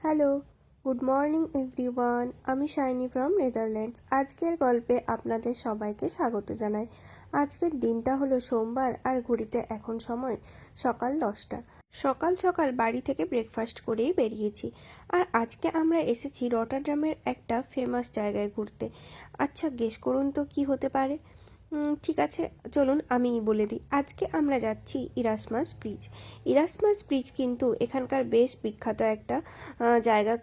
Hello, good morning everyone. আমি shiny from Netherlands. আজকের গল্পে আপনাদের সবাইকে স্বাগত জানাই। আজকের দিনটা হলো সোমবার, আর ঘড়িতে এখন সময় সকাল 10টা। সকাল সকাল বাড়ি থেকে ব্রেকফাস্ট করেই বেরিয়েছি। আর আজকে আমরা এসেছি রটারডামের একটা ফেমাস জায়গায় ঘুরতে। আচ্ছা, গেস করুন তো কি হতে পারে। ঠিক আছে, চলুন আমিই বলে দিই। আজকে আমরা যাচ্ছি ইরাসমাস ব্রিজ। ইরাসমাস ব্রিজ কিন্তু এখানকার বেশ বিখ্যাত একটা জায়গা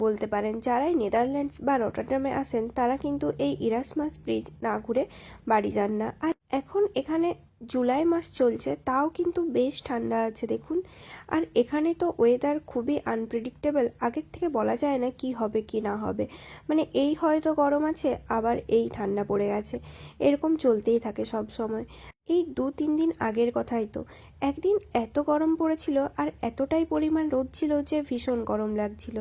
বলতে পারেন। যারাই নেদারল্যান্ডস বা রটারডামে আসেন তারা কিন্তু এই ইরাসমাস ব্রিজ না ঘুরে বাড়ি যান না। আর এখন এখানে জুলাই মাস চলছে, তাও কিন্তু বেশ ঠান্ডা আছে দেখুন। আর এখানে তো ওয়েদার খুবই আনপ্রেডিক্টেবল, আগের থেকে বলা যায় না কি হবে কি না হবে। মানে এই হয়তো গরম আছে, আবার এই ঠান্ডা পড়ে গেছে, এরকম চলতেই থাকে সব সময়। এই 2-3 দিন আগের কথাই তো, একদিন এত গরম পড়েছিল আর এতটাই পরিমাণ রোদ ছিল যে ভীষণ গরম লাগছিল।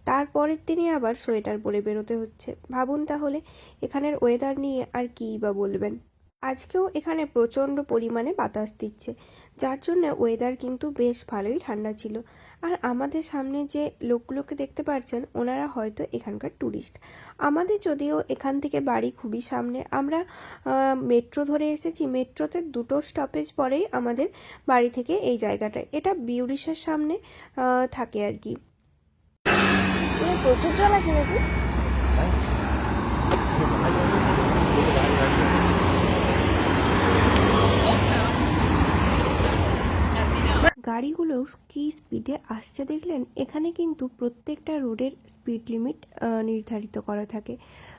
তারপরের দিনই আবার সোয়েটার পরে বেরোতে হচ্ছে। ভাবুন তাহলে এখানের ওয়েদার নিয়ে আর কীই বা বলবেন। আজকেও এখানে প্রচণ্ড পরিমাণে বাতাস দিচ্ছে, যার জন্য ওয়েদার কিন্তু বেশ ভালোই ঠান্ডা ছিল। আর আমাদের সামনে যে লোকগুলোকে দেখতে পাচ্ছেন, ওনারা হয়তো এখানকার ট্যুরিস্ট। আমাদের যদিও এখান থেকে বাড়ি খুবই সামনে, আমরা মেট্রো ধরে এসেছি। মেট্রোতে 2টো স্টপেজ পরেই আমাদের বাড়ি থেকে এই জায়গাটা, এটা বিউরিশের সামনে থাকে আর কি। প্রচুর জল আছে নাকি? গাড়িগুলো কি স্পিডে আসছে দেখলেন? এখানে কিন্তু প্রত্যেকটা রোডের স্পিড লিমিট নির্ধারিত করা থাকে।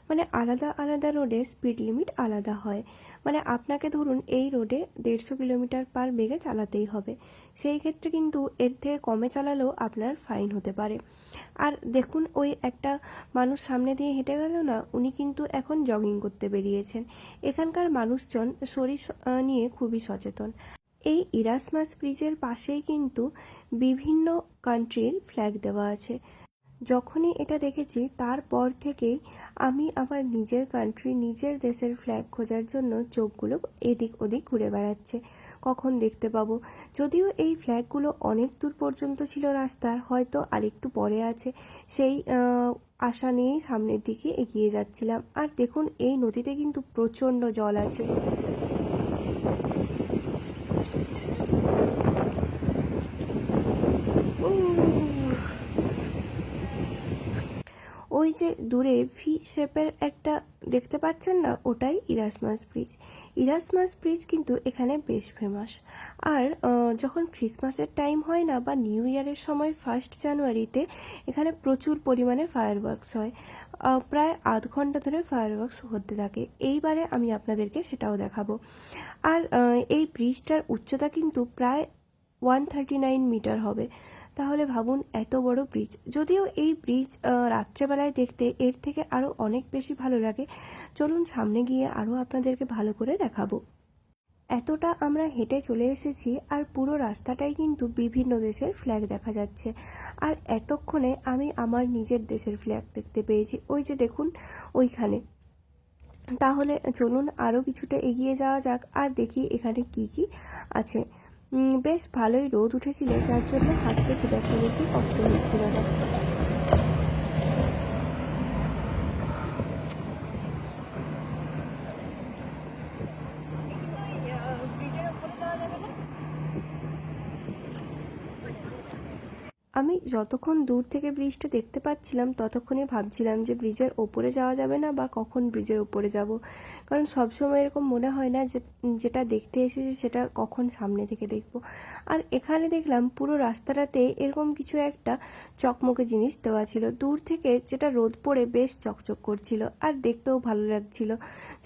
মানে আলাদা আলাদা রোডে স্পিড লিমিট আলাদা হয়। মানে আপনাকে ধরুন এই রোডে 150 কিলোমিটার পার বেগে চালাতেই হবে, সেই ক্ষেত্রে কিন্তু এর থেকে কমে চালালেও আপনার ফাইন হতে পারে। আর দেখুন, ওই একটা মানুষ সামনে দিয়ে হেঁটে গেল না, উনি কিন্তু এখন জগিং করতে বেরিয়েছেন। এখানকার মানুষজন শরীর নিয়ে খুবই সচেতন। এই ইরাসমাস ব্রিজের পাশেই কিন্তু বিভিন্ন কান্ট্রির ফ্ল্যাগ দেওয়া আছে। যখনই এটা দেখেছি তারপর থেকেই আমি আমার নিজের কান্ট্রি, নিজের দেশের ফ্ল্যাগ খোঁজার জন্য চোখগুলো এদিক ওদিক ঘুরে বেড়াচ্ছে, কখন দেখতে পাবো। যদিও এই ফ্ল্যাগগুলো অনেক দূর পর্যন্ত ছিল রাস্তার, হয়তো আরেকটু পরে আছে, সেই আশা নিয়েই সামনের দিকে এগিয়ে যাচ্ছিলাম। আর দেখুন, এই নদীতে কিন্তু প্রচণ্ড জল আছে। ওই যে দূরে ভি শেপের একটা দেখতে পাচ্ছেন না, ওটাই ইরাসমাস ব্রিজ। ইরাসমাস ব্রিজ কিন্তু এখানে বেশ ফেমাস। আর যখন ক্রিসমাসের টাইম হয় না, বা নিউ ইয়ারের সময় 1 জানুয়ারিতে এখানে প্রচুর পরিমাণে ফায়ারওয়ার্কস হয়। প্রায় আধ ঘন্টা ধরে ফায়ারওয়ার্কস হতে থাকে। এইবারে আমি আপনাদেরকে সেটাও দেখাবো। আর এই ব্রিজটার উচ্চতা কিন্তু প্রায় 139 মিটার হবে। তাহলে ভাবুন, এত বড় ব্রিজ। যদিও এই ব্রিজ রাত্রেবেলায় দেখতে এর থেকে আরও অনেক বেশি ভালো লাগে। চলুন সামনে গিয়ে আরও আপনাদেরকে ভালো করে দেখাবো। এতটা আমরা হেঁটে চলে এসেছি, আর পুরো রাস্তাটাই কিন্তু বিভিন্ন দেশের ফ্ল্যাগ দেখা যাচ্ছে। আর এতক্ষণে আমি আমার নিজের দেশের ফ্ল্যাগ দেখতে পেয়েছি, ওই যে দেখুন ওইখানে। তাহলে চলুন আরও কিছুটা এগিয়ে যাওয়া যাক, আর দেখি এখানে কি কি আছে। বেশ ভালোই রোদ উঠেছিল, যার জন্য হাঁটতে খুব একটা বেশি কষ্ট হচ্ছিল না। আমি যতক্ষণ দূর থেকে ব্রিজটা দেখতে পাচ্ছিলাম ততক্ষণই ভাবছিলাম যে ব্রিজের ওপরে যাওয়া যাবে না, বা কখন ব্রিজের ওপরে যাব। কারণ সবসময় এরকম মনে হয় না যে যেটা দেখতে এসেছি সেটা কখন সামনে থেকে দেখব। আর এখানে দেখলাম পুরো রাস্তাটাতে এরকম কিছু একটা চকমকে জিনিস দেওয়া ছিল, দূর থেকে যেটা রোদ পড়ে বেশ চকচক করছিল, আর দেখতেও ভালো লাগছিল।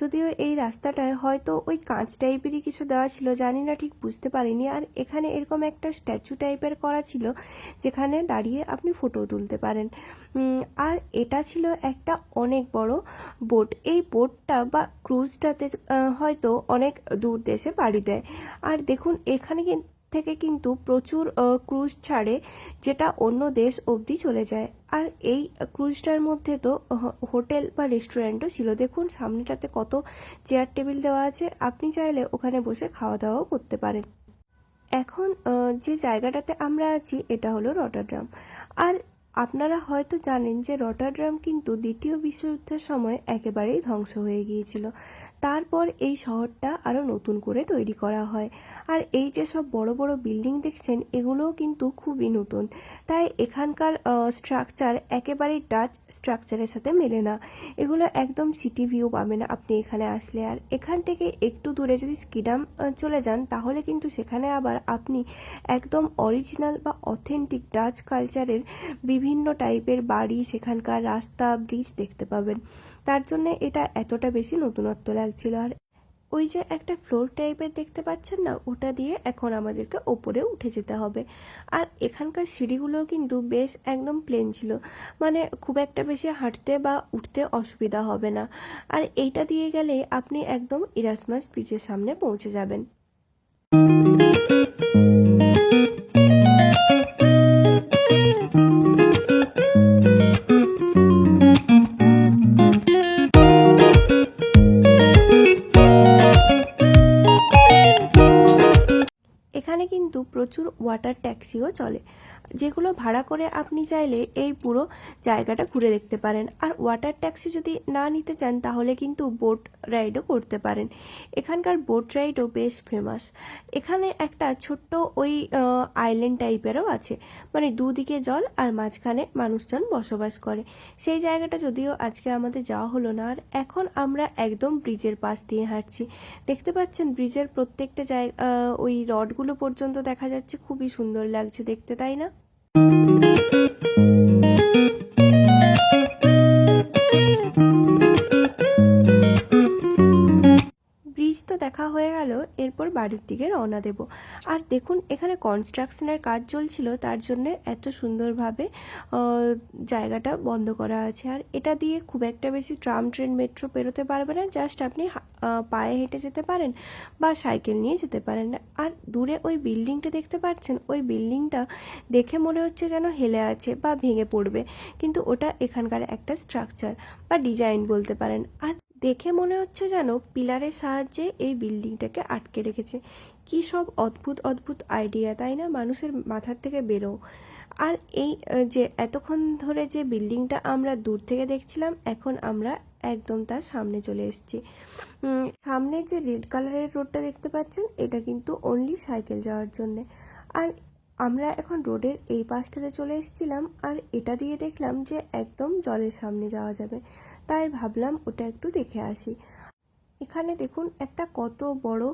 যদিও এই রাস্তাটায় হয়তো ওই কাঁচ টাইপেরই কিছু দেওয়া ছিল, জানি না, ঠিক বুঝতে পারিনি। আর এখানে এরকম একটা স্ট্যাচু টাইপের করা ছিল, যেখানে দাঁড়িয়ে আপনি ফটো তুলতে পারেন। আর এটা ছিল একটা অনেক বড় বোট। এই বোটটা বা ক্রুজটাতে হয়তো অনেক দূর দেশে পাড়ি দেয়। আর দেখুন, এখানে থেকে কিন্তু প্রচুর ক্রুজ ছাড়ে, যেটা অন্য দেশ অবধি চলে যায়। আর এই ক্রুজটার মধ্যে তো হোটেল বা রেস্টুরেন্টও ছিল। দেখুন সামনেটাতে কত চেয়ার টেবিল দেওয়া আছে, আপনি চাইলে ওখানে বসে খাওয়া দাওয়াও করতে পারেন। এখন যে জায়গাটাতে আমরা আছি এটা হলো রটারডাম। আর আপনারা হয়তো জানেন যে রটারডাম কিন্তু দ্বিতীয় বিশ্বযুদ্ধের সময় একেবারেই ধ্বংস হয়ে গিয়েছিল। তারপর এই শহরটা আরও নতুন করে তৈরি করা হয়। আর এই যে সব বড় বড় বিল্ডিং দেখছেন, এগুলোও কিন্তু খুবই নতুন। তাই এখানকার স্ট্রাকচার একেবারেই ডাচ স্ট্রাকচারের সাথে মেলে না। এগুলো একদম সিটি ভিউ পাবেন আপনি এখানে আসলে। আর এখান থেকে একটু দূরে যদি স্কিডাম চলে যান, তাহলে কিন্তু সেখানে আবার আপনি একদম অরিজিনাল বা অথেন্টিক ডাচ কালচারের বিভিন্ন টাইপের বাড়ি, সেখানকার রাস্তা, ব্রিজ দেখতে পাবেন। তার জন্য এটা এতটা বেশি নতুনত্ব লাগছিল। আর ওই যে একটা ফ্লোর টাইপের দেখতে পাচ্ছেন না, ওটা দিয়ে এখন আমাদেরকে ওপরে উঠে যেতে হবে। আর এখানকার সিঁড়িগুলোও কিন্তু বেশ একদম প্লেন ছিল, মানে খুব একটা বেশি হাঁটতে বা উঠতে অসুবিধা হবে না। আর এইটা দিয়ে গেলেই আপনি একদম ইরাসমাস ব্রিজের সামনে পৌঁছে যাবেন। এখানে কিন্তু প্রচুর ওয়াটার ট্যাক্সিও চলে, যেগুলো ভাড়া করে আপনি চাইলে এই পুরো জায়গাটা ঘুরে দেখতে পারেন। আর ওয়াটার ট্যাক্সি যদি না নিতে চান, তাহলে কিন্তু বোট রাইডও করতে পারেন। এখানকার বোট রাইডও বেশ ফেমাস। এখানে একটা ছোট্ট ওই আইল্যান্ড টাইপেরও আছে, মানে দুদিকে জল আর মাঝখানে মানুষজন বসবাস করে। সেই জায়গাটা যদিও আজকে আমাদের যাওয়া হলো না। আর এখন আমরা একদম ব্রিজের পাশ দিয়ে হাঁটছি। দেখতে পাচ্ছেন ব্রিজের প্রত্যেকটা জায়গা, ওই রডগুলো পর্যন্ত দেখা যাচ্ছে। খুবই সুন্দর লাগছে দেখতে, তাই না? ব্রিজ তো দেখা হয়ে গেল, এরপর বাড়ির দিকে রওনা দেব। আর দেখুন এখানে কনস্ট্রাকশনের কাজ চলছিল, তার জন্য এত সুন্দরভাবে জায়গাটা বন্ধ করা আছে। আর এটা দিয়ে খুব একটা বেশি ট্রাম, ট্রেন, মেট্রো পেরোতে পারবে না। জাস্ট আপনি পায়ে হেঁটে যেতে পারেন বা সাইকেল নিয়ে যেতে পারেন। আর দূরে ওই বিল্ডিংটা দেখতে পাচ্ছেন, ওই বিল্ডিংটা দেখে মনে হচ্ছে যেন হেলে আছে বা ভেঙে পড়বে, কিন্তু ওটা এখানকার একটা স্ট্রাকচার বা ডিজাইন বলতে পারেন। আর দেখে মনে হচ্ছে যেন পিলারের সাহায্যে এই বিল্ডিংটাকে আটকে রেখেছে। কি সব অদ্ভুত অদ্ভুত আইডিয়া, তাই না? মানুষের মাথার থেকে বেরো। আর এই যে এতক্ষণ ধরে যে বিল্ডিংটা আমরা দূর থেকে দেখছিলাম, এখন আমরা একদম তার সামনে চলে এসেছি। সামনে যে রেড কালারের রোডটা দেখতে পাচ্ছেন, এটা কিন্তু অনলি সাইকেল যাওয়ার জন্যে। আর আমরা এখন রোডের এই পাশটাতে চলে এসেছিলাম, আর এটা দিয়ে দেখলাম যে একদম জলের সামনে যাওয়া যাবে। তাই ভাবলাম ওটা একটু দেখে আসি। এখানে দেখুন একটা কত বড়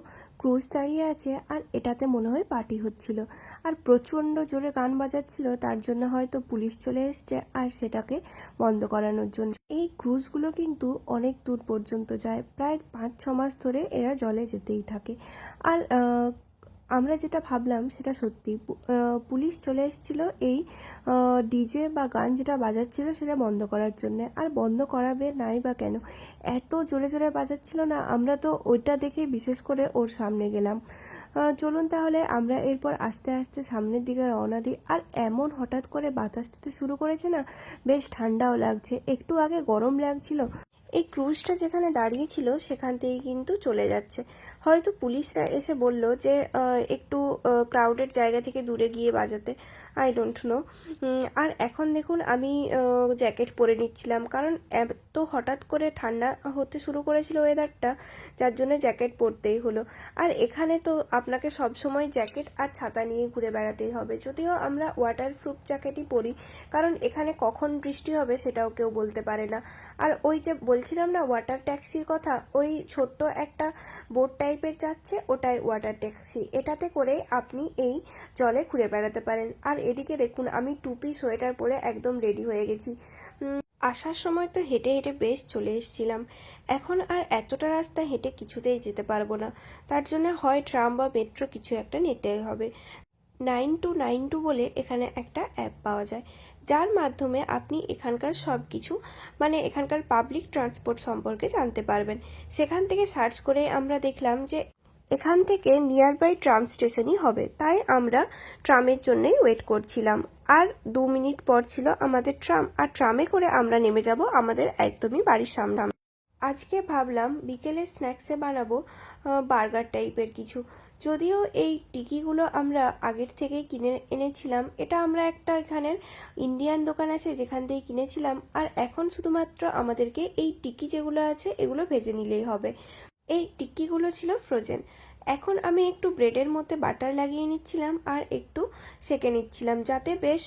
ক্রুজ দাঁড়িয়ে আছে, আর এটাতে মনে হয় পার্টি হচ্ছিল। আর প্রচণ্ড জোরে গান বাজাচ্ছিল, তার জন্য হয়তো পুলিশ চলে এসছে আর সেটাকে বন্ধ করানোর জন্য। এই ক্রুজগুলো কিন্তু অনেক দূর পর্যন্ত যায়, প্রায় 5-6 মাস ধরে এরা জলে যেতেই থাকে। আর আমরা যেটা ভাবলাম সেটা সত্যি, পুলিশ চলে এসেছিল এই ডিজে বা গান যেটা বাজাচ্ছিল সেটা বন্ধ করার জন্য। আর বন্ধ করাবে নাই বা কেন, এত জোরে জোরে বাজাচ্ছিল না, আমরা তো ওইটা দেখেই বিশেষ করে ওর সামনে গেলাম। চলুন তাহলে আমরা এরপর আস্তে আস্তে সামনের দিকে রওনা দিই। আর এমন হঠাৎ করে বাতাস দিতে শুরু করেছে না, বেশ ঠান্ডাও লাগছে, একটু আগে গরম লাগছিল। এই ক্রুজটা যেখানে দাঁড়িয়ে ছিল সেখান থেকে কিন্তু চলে যাচ্ছে। হয়তো পুলিশরা এসে বলল যে একটু ক্রাউডেড জায়গা থেকে দূরে গিয়ে বাজাতে, আই ডোন্ট নো। আর এখন দেখুন আমি জ্যাকেট পরে নিচ্ছিলাম, কারণ এত হঠাৎ করে ঠান্ডা হতে শুরু করেছিল ওয়েদারটা, যার জন্য জ্যাকেট পরতেই হলো। আর এখানে তো আপনাকে সব সময় জ্যাকেট আর ছাতা নিয়ে ঘুরে বেড়াতেই হবে, যদিও আমরা ওয়াটারপ্রুফ জ্যাকেটই পরি, কারণ এখানে কখন বৃষ্টি হবে সেটাও কেউ বলতে পারে না। আর ওই যে বলছিলাম না ওয়াটার ট্যাক্সির কথা, ওই ছোট্ট একটা বোট টাইপের যাচ্ছে, ওটাই ওয়াটার ট্যাক্সি। এটাতে করে আপনি এই জলে ঘুরে বেড়াতে পারেন। আর এদিকে দেখুন আমি টুপি সোয়েটার পরে একদম রেডি হয়ে গেছি। আসার সময় তো হেঁটে হেঁটে বেশ চলে এসেছিলাম, এখন আর এতটা রাস্তা হেঁটে কিছুতেই যেতে পারবো না। তার জন্য হয় ট্রাম বা মেট্রো কিছু একটা নিতেই হবে। 9292 বলে এখানে একটা অ্যাপ পাওয়া যায়, যার মাধ্যমে আপনি এখানকার সব কিছু, মানে এখানকার পাবলিক ট্রান্সপোর্ট সম্পর্কে জানতে পারবেন। সেখান থেকে সার্চ করে আমরা দেখলাম যে এখান থেকে নিয়ার বাই ট্রাম স্টেশনই হবে, তাই আমরা ট্রামের জন্যই ওয়েট করছিলাম। আর 2 মিনিট পর ছিল আমাদের ট্রাম, আর ট্রামে করে আমরা নেমে যাব আমাদের একদমই বাড়ির সামনে। আজকে ভাবলাম বিকেলে স্ন্যাক্সে বানাবো বার্গার টাইপের কিছু। যদিও এই টিকিগুলো আমরা আগের থেকেই কিনে এনেছিলাম, এটা আমরা একটা এখানের ইন্ডিয়ান দোকান আছে যেখান থেকে কিনেছিলাম। আর এখন শুধুমাত্র আমাদেরকে এই টিকি যেগুলো আছে এগুলো ভেজে নিলেই হবে। এই টিক্কিগুলো ছিল ফ্রোজেন। এখন আমি একটু ব্রেডের মধ্যে বাটার লাগিয়ে নিচ্ছিলাম আর একটু সেঁকে নিচ্ছিলাম, যাতে বেশ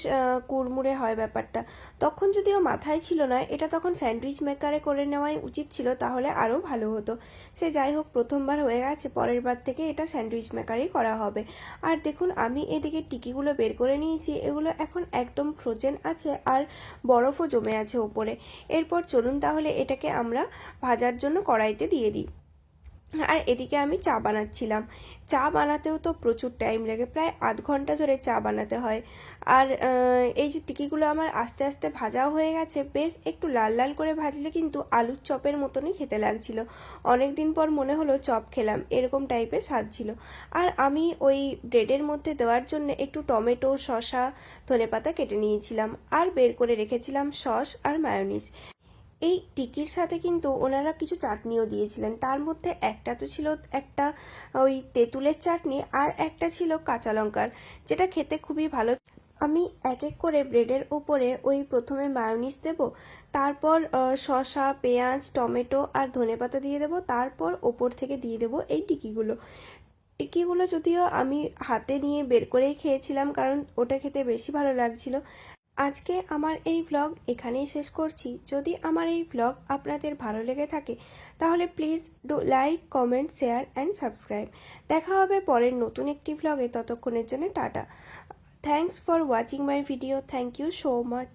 কুড়মুড়ে হয় ব্যাপারটা। তখন যদিও মাথায় ছিল না, এটা তখন স্যান্ডউইচ মেকারে করে নেওয়াই উচিত ছিল, তাহলে আরও ভালো হতো। সে যাই হোক, প্রথমবার হয়ে গেছে, পরের বার থেকে এটা স্যান্ডউইচ মেকারেই করা হবে। আর দেখুন, আমি এদিকে টিকিগুলো বের করে নিয়েছি, এগুলো এখন একদম ফ্রোজেন আছে আর বরফও জমে আছে ওপরে। এরপর চলুন তাহলে এটাকে আমরা ভাজার জন্য কড়াইতে দিয়ে দিই। আর এদিকে আমি চা বানাচ্ছিলাম। চা বানাতেও তো প্রচুর টাইম লাগে, প্রায় আধ ঘন্টা ধরে চা বানাতে হয়। আর এই যে টিকিগুলো আমার আস্তে আস্তে ভাজাও হয়ে গেছে, বেশ একটু লাল লাল করে ভাজলে কিন্তু আলুর চপের মতনই খেতে লাগছিল। অনেক দিন পর মনে হলো চপ খেলাম, এরকম টাইপের স্বাদ ছিল। আর আমি ওই ব্রেডের মধ্যে দেওয়ার জন্য একটু টমেটো, শসা, ধনেপাতা কেটে নিয়েছিলাম আর বের করে রেখেছিলাম সস আর মায়োনিজ। এই টিকির সাথে কিন্তু ওনারা কিছু চাটনিও দিয়েছিলেন, তার মধ্যে একটা তো ছিল একটা ওই তেঁতুলের চাটনি আর একটা ছিল কাঁচা লঙ্কার, যেটা খেতে খুবই ভালো। আমি এক এক করে ব্রেডের উপরে ওই প্রথমে মায়োনিজ দেব, তারপর শসা, পেঁয়াজ, টমেটো আর ধনেপাতা দিয়ে দেবো, তারপর ওপর থেকে দিয়ে দেবো এই টিকিগুলো। টিকিগুলো যদিও আমি হাতে নিয়ে বের করেই খেয়েছিলাম, কারণ ওটা খেতে বেশি ভালো লাগছিল। আজকে আমার এই ভ্লগ এখানেই শেষ করছি। যদি আমার এই ভ্লগ আপনাদের ভালো লেগে থাকে তাহলে please do like, comment, share and subscribe. দেখা হবে পরের নতুন একটি ভ্লগে, ততক্ষণের জন্য টাটা। Thanks for watching my video. Thank you so much.